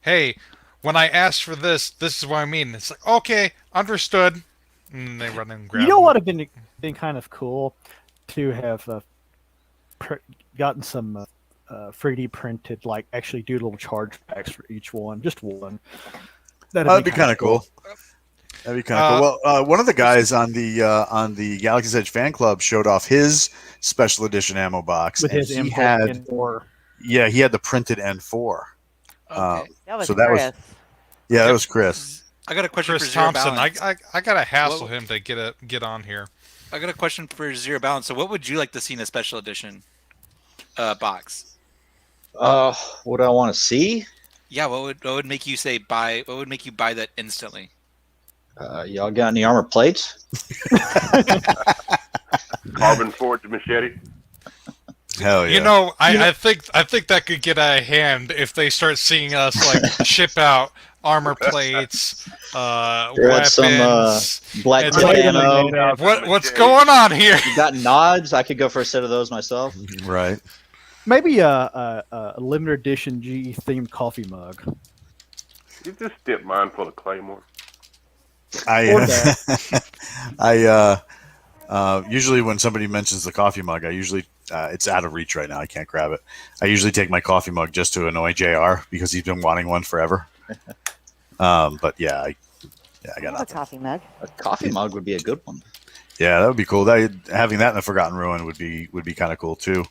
hey, when I asked for this is what I mean. It's like, okay, understood. And they run and grab. You know them. what would have been kind of cool to have gotten some 3D printed, like actually do little charge packs for each one, just one. That'd be kind of cool. That'd be kind of cool. Well, one of the guys on the Galaxy's Edge fan club showed off his special edition ammo box, with and his he input had in or he had the printed N4. Okay. That was so that was- Chris. Yeah, that was Chris. I got a question for Chris Zero Thompson. Balance. I gotta hassle What- him to get on here. I got a question for Zero Balance. So, what would you like to see in a special edition box? What do I want to see? Yeah, what would make you say buy? What would make you buy that instantly? Y'all got any armor plates? Carbon forged machete. Hell yeah! You know, I think that could get out of hand if they start seeing us like ship out armor plates, Throw out weapons. some black and tip like- ammo. What's going on here? You got nods? I could go for a set of those myself. right. maybe a limited edition GE themed coffee mug. You just dipped mine full of Claymore. Or I usually when somebody mentions the coffee mug, I usually it's out of reach right now. I can't grab it. I usually take my coffee mug just to annoy JR because he's been wanting one forever. But yeah, I I got have a nothing. coffee mug. A coffee mug would be a good one. Yeah, that would be cool. Having that in the Forgotten Ruin would be kind of cool too.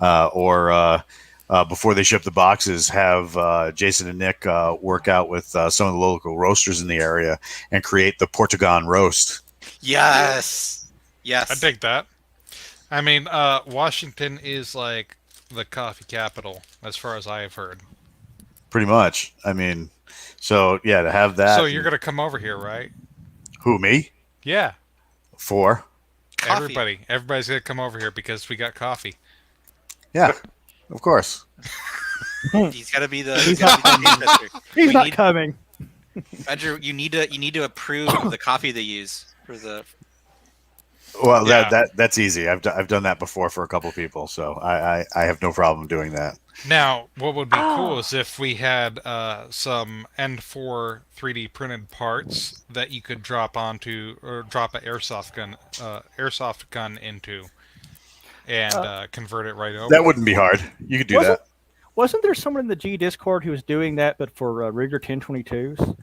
Or before they ship the boxes, have Jason and Nick work out with some of the local roasters in the area and create the Portugon roast. Yes. Yes. I dig that. I mean, Washington is like the coffee capital, as far as I have heard. Pretty much. I mean, so yeah, to have that. So you're gonna come over here, right? Who, me? Yeah. For? Coffee. Everybody's gonna come over here because we got coffee. Yeah, of course. He's got to be the. He's got to be the taste tester. He's We not need- coming. Badger, you need to approve the coffee they use for the. Well, Yeah. that's easy. I've done that before for a couple people, so I have no problem doing that. Now, what would be cool is if we had some N4 3D printed parts that you could drop onto, or drop an airsoft gun into, and convert it right over. That wouldn't be hard. You could do Wasn't- that. Wasn't there someone in the G Discord who was doing that, but for Rigger 1022s?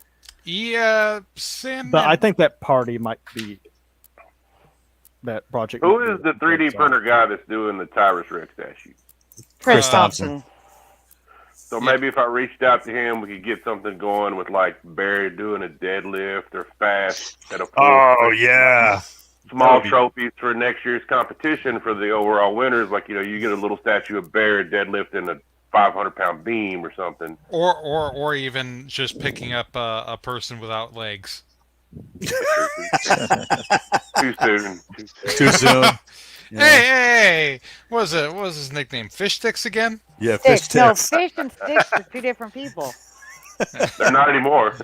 Yeah, Sam. But I think that party might be that project. Who might is be the 3D website. printer guy that's doing the Tyrus Rex statue? Chris Thompson. So maybe if I reached out to him, we could get something going with like Barry doing a deadlift or fast at a pool. Oh yeah. Small That would be- trophies for next year's competition for the overall winners. Like, you get a little statue of Barry deadlifting a 500-pound beam or something. Or even just picking up a person without legs. Too soon. Too soon. Yeah. Hey, what was his nickname? Fish Sticks again? Yeah, fish Sticks. No, tips. fish and sticks are two different people. They're not anymore.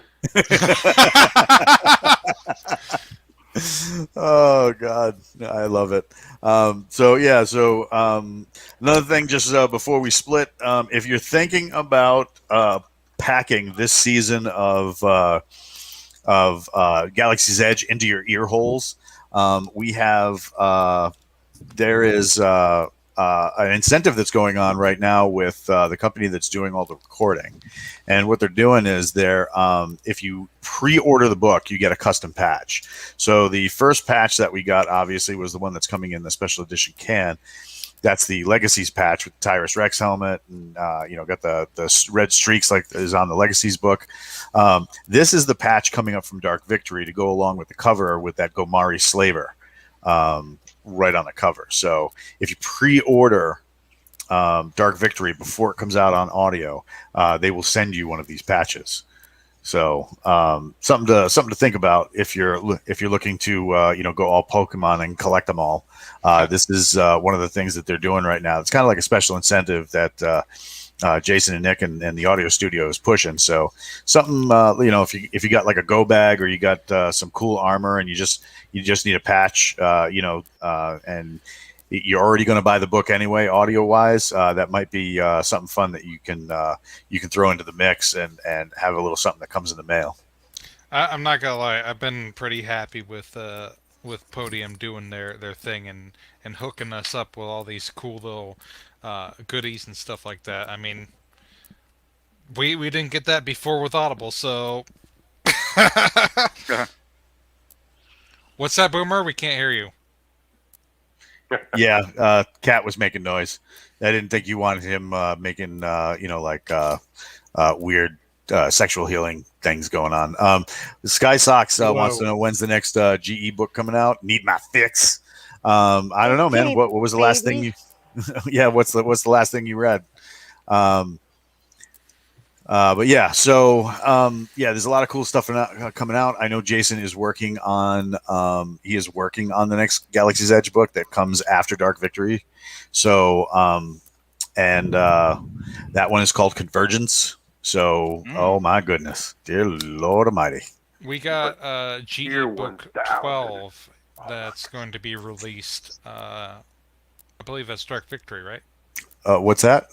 Oh God, I love it. Another thing, just before we split, if you're thinking about packing this season of Galaxy's Edge into your ear holes, we have there is an incentive that's going on right now with the company that's doing all the recording, and what they're doing is if you pre-order the book, you get a custom patch. So the first patch that we got, obviously, was the one that's coming in the special edition can. That's the Legacies patch with the Tyrus Rex helmet, and got the red streaks like is on the Legacies book. This is the patch coming up from Dark Victory to go along with the cover with that Gomari Slaver right on the cover. So if you pre-order Dark Victory before it comes out on audio, they will send you one of these patches. So something to think about if you're looking to go all Pokemon and collect them all. This is one of the things that they're doing right now. It's kind of like a special incentive that Jason and Nick and the audio studio is pushing. So something if you got like a go bag, or you got some cool armor and you just need a patch, and you're already going to buy the book anyway, audio wise, that might be something fun that you can throw into the mix and have a little something that comes in the mail. I'm not gonna lie, I've been pretty happy with Podium doing their thing and hooking us up with all these cool little goodies and stuff like that. I mean, we didn't get that before with Audible, so. What's that, Boomer? We can't hear you. Yeah, Cat was making noise. I didn't think you wanted him making weird sexual healing things going on. Sky Sox wants to know when's the next GE book coming out. Need my fix. I don't know, man. What was the last thing you? Yeah, what's the last thing you read? But yeah, so there's a lot of cool stuff coming out. I know Jason is working on the next Galaxy's Edge book that comes after Dark Victory. So that one is called Convergence. So oh my goodness, dear Lord Almighty, we got GE Year book 1000. 12 that's going to be released. I believe that's Dark Victory, right? What's that?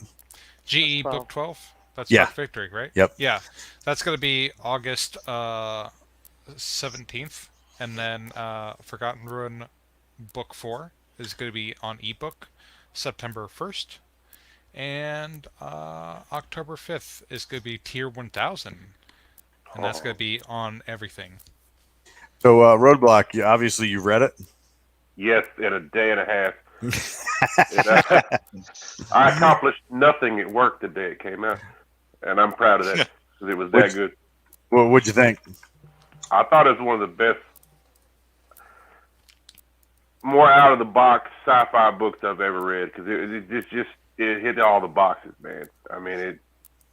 GE book 12. That's Yeah. Dark Victory, right? Yep. Yeah, that's going to be August 17th, and then Forgotten Ruin book 4 is going to be on ebook September 1st, and October 5th is going to be Tier 1000, and that's going to be on everything. So Roadblock, obviously you read it. Yes, in a day and a half. I accomplished nothing at work the day it came out, and I'm proud of that because it was that good. Well, what'd you think? I thought it was one of the best, more out of the box sci-fi books I've ever read because it hit all the boxes, man. I mean, it.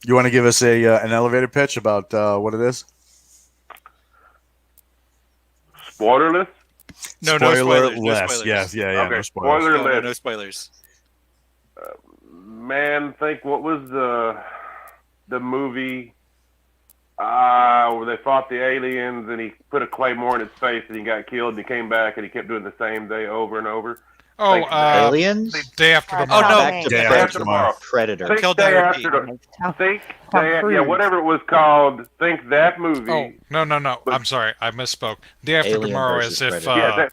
You want to give us an elevator pitch about what it is? Spoilerless. No spoilers. No Spoiler-less. spoilers. Yes, yeah. Okay, No spoilers. spoilerless. No spoilers. Man, think what was the movie where they fought the aliens and he put a claymore in his face and he got killed and he came back and he kept doing the same day over and over. Oh, Aliens? Day After Oh, Tomorrow. no. Back to Day Predator. After Tomorrow. Predator. Think Killed Day Diary After B. Think Tom Day, Cruise. yeah, whatever it was called. Think that movie. Oh, no. I'm sorry. I misspoke. Day After Alien Tomorrow versus is if Predator. Yeah, that,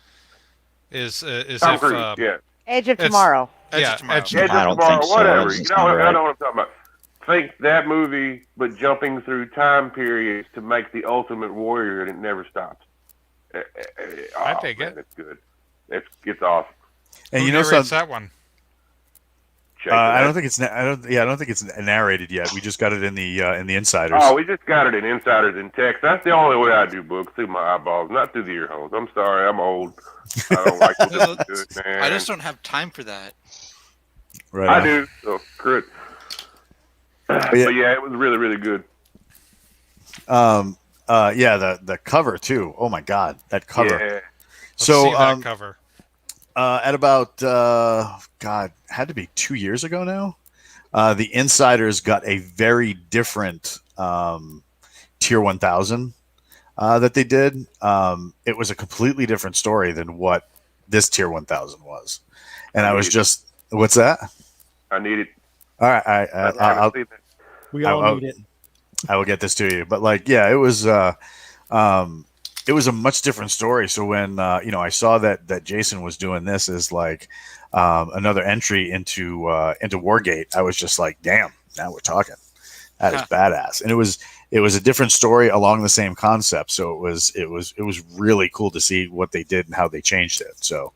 is Tom if Cruise. yeah, Edge of It's- Tomorrow. Edge yeah, of Tomorrow. Edge Edge of I don't Tomorrow, think so. whatever. That doesn't You know, sound I right. know what I'm talking about. Think that movie, but jumping through time periods to make the Ultimate Warrior, and it never stops. I dig man, it. It's good. It's awesome. And Who you know narrates something? that one? Check it I out. don't think it's. I don't think it's narrated yet. We just got it in the insiders. Oh, we just got it in Insiders in text. That's the only way I do books, through my eyeballs, not through the ear holes. I'm sorry, I'm old. I don't like to listen to it, man. I just don't have time for that. Right. I on. do. So, screw it. yeah. But yeah, it was really, really good. Yeah. The cover too. Oh my God, that cover. Yeah. Let's So see that cover. at about God, had to be 2 years ago now. The insiders got a very different Tier 1000 that they did. It was a completely different story than what this Tier 1000 was, and I was just, what's that? I need it. All right, I I'll haven't seen it. We all I'll- need it. I will get this to you. But like, yeah, it was a much different story. So when I saw that Jason was doing this as like another entry into Wargate, I was just like, damn, now we're talking. That is badass. And it was a different story along the same concept. So it was really cool to see what they did and how they changed it. So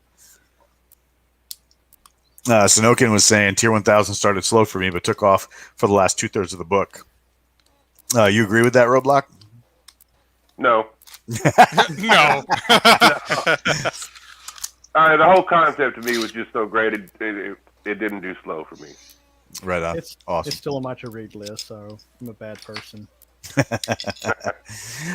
Sanokin was saying Tier 1000 started slow for me, but took off for the last 2/3 of the book. You agree with that, Roadblock? No. No. The whole concept to me was just so great. It didn't do slow for me. Right on. It's Awesome. still on my to read list, so I'm a bad person.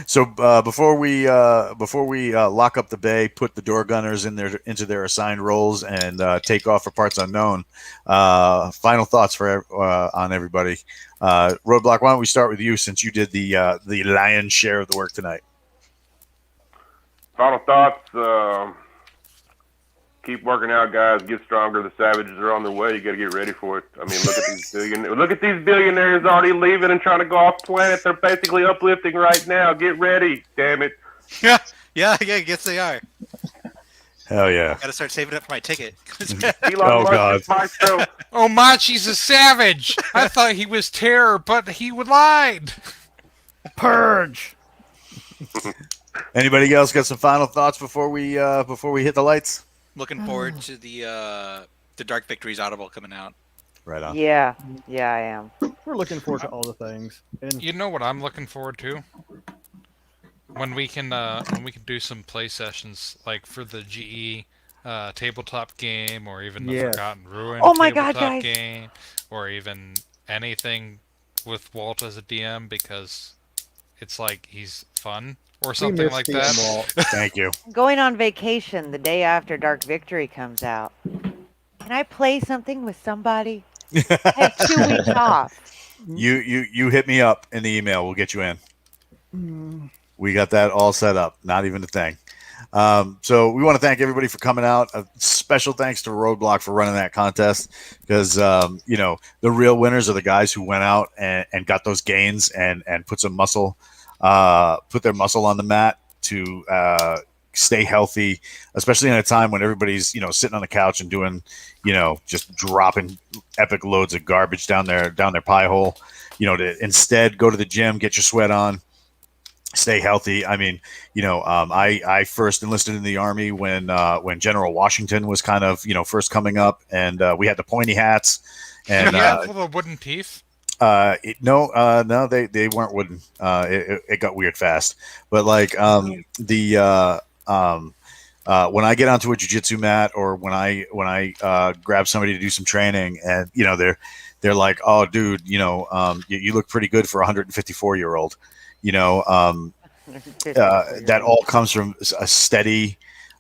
So before we lock up the bay, put the door gunners into their assigned roles, and take off for parts unknown. Final thoughts on everybody. Roadblock, why don't we start with you, since you did the lion's share of the work tonight? Final thoughts. Keep working out, guys. Get stronger. The savages are on their way. You got to get ready for it. I mean, look at these billionaires already leaving and trying to go off planet. They're basically uplifting right now. Get ready, damn it. Yeah, I guess they are. Hell yeah. Gotta start saving up for my ticket. Elon Oh, Musk God. is maestro. Oh, Machi's a savage. I thought he was terror, but he lied. Purge. Anybody else got some final thoughts before we hit the lights? Looking forward to the Dark Victories Audible coming out. Right on. Yeah, I am. We're looking forward to all the things. And You know what I'm looking forward to? When we can do some play sessions, like for the GE tabletop game, or even the Yes. Forgotten Ruin Oh my God, tabletop guys. game, or even anything with Walt as a DM, because it's like he's fun or we something miss like Steve that. Walt. Thank you. Going on vacation the day after Dark Victory comes out. Can I play something with somebody? I have 2 weeks off. You hit me up in the email. We'll get you in. We got that all set up. Not even a thing. So we want to thank everybody for coming out. A special thanks to Roadblock for running that contest, because the real winners are the guys who went out and got those gains and put some muscle, put their muscle on the mat to stay healthy, especially in a time when everybody's sitting on the couch and doing just dropping epic loads of garbage down their pie hole. To instead go to the gym, get your sweat on, stay healthy. I mean, I first enlisted in the Army when General Washington was kind of first coming up, and we had the pointy hats. And Yeah, with the wooden teeth. no, they weren't wooden. It got weird fast. But like when I get onto a jiu-jitsu mat, or when I grab somebody to do some training, and they're like, "Oh, dude, you look pretty good for a 154-year-old." That all comes from a steady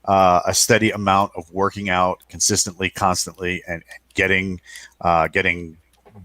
amount of working out consistently, constantly, and getting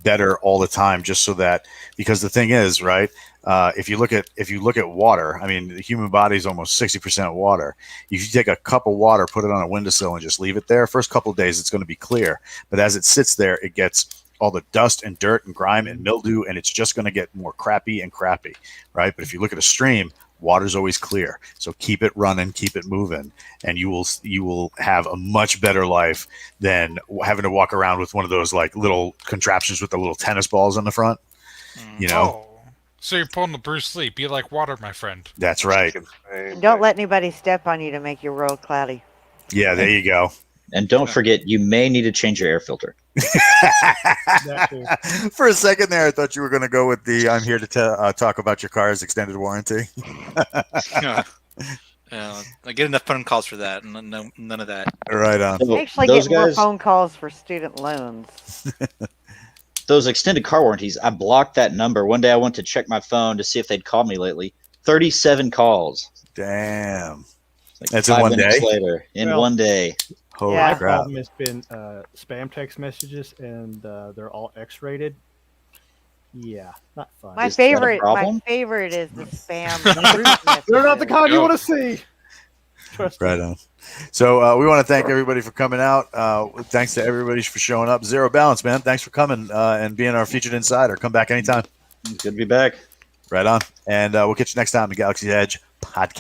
better all the time. Just so that, because the thing is, right? If you look at water, I mean, the human body is almost 60% water. If you take a cup of water, put it on a windowsill, and just leave it there, first couple of days, it's going to be clear. But as it sits there, it gets all the dust and dirt and grime and mildew, and it's just going to get more crappy and crappy, right? But if you look at a stream, water's always clear. So keep it running, keep it moving, and you will have a much better life than having to walk around with one of those like little contraptions with the little tennis balls on the front. Oh, so you're pulling the Bruce Lee. Be like water, my friend. That's right. Don't let anybody step on you to make your road cloudy. Yeah, there you go. And don't forget, you may need to change your air filter. For a second there, I thought you were going to go with the "I'm here to talk about your car's extended warranty." I get enough phone calls for that, and none of that. Right on. So I actually those get more guys, phone calls for student loans. those extended car warranties, I blocked that number. One day I went to check my phone to see if they'd called me lately. 37 calls. Damn. Like That's in 5 one minutes day? later. In Well, one day. Holy Yeah. My crap. problem has been spam text messages, and they're all X-rated. Yeah, not fun. My Is that a favorite problem? is the spam. messages. They're not the kind you Go. want to see. Trust me. Right on. So we want to thank everybody for coming out. Thanks to everybody for showing up. Zero Balance, man. Thanks for coming and being our featured insider. Come back anytime. Good to be back. Right on. And we'll catch you next time on the Galaxy's Edge podcast.